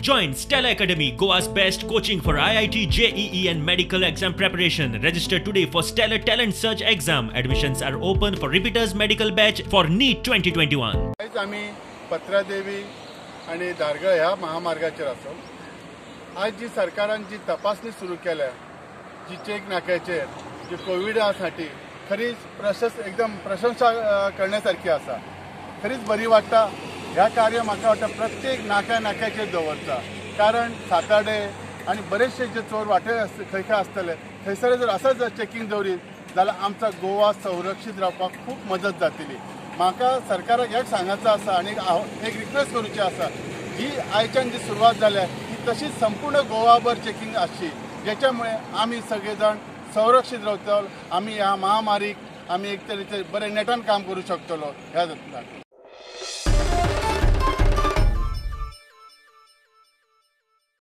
Join Stella Academy, Goa's best coaching for IIT, JEE and medical exam preparation. Register today for Stellar Talent Search exam. Admissions are open for repeaters medical batch for NEET 2021. आज आम्ही पत्रादेवी आणि दारगा ह्या महामार्गाचेर आसो. आज जी सरकारान जी तपासणी सुरू केल्या, जी चेक नाक्याचेर जी कोविडासाठी खरीच एकदम प्रशंसा करण्यासारखी आसा. खरीच बरी वाटता. ह्या कार्य म्हाका वाटता प्रत्येक नाक्याचेर दवरता, कारण साताडे आणि बरेचसे जे चोर वाटे खंय खंय आसतले थंयसर जर असंच चेकिंग दवरीत जाल्यार आमचा गोवा संरक्षीत रावपाक खूप मदत जातली. म्हाका सरकाराक एक सांगायचं आसा आणि एक रिक्वेस्ट करूची आसा, जी आयच्यान जी सुरवात जाल्या ती तशीच संपूर्ण गोवाभर चेकिंग आसची, ज्याच्यामुळे आम्ही सगळेजण संरक्षीत रावतलो. आम्ही ह्या महामारीक आम्ही एक तरेचे बरे नेटान काम करू शकतलो. ह्या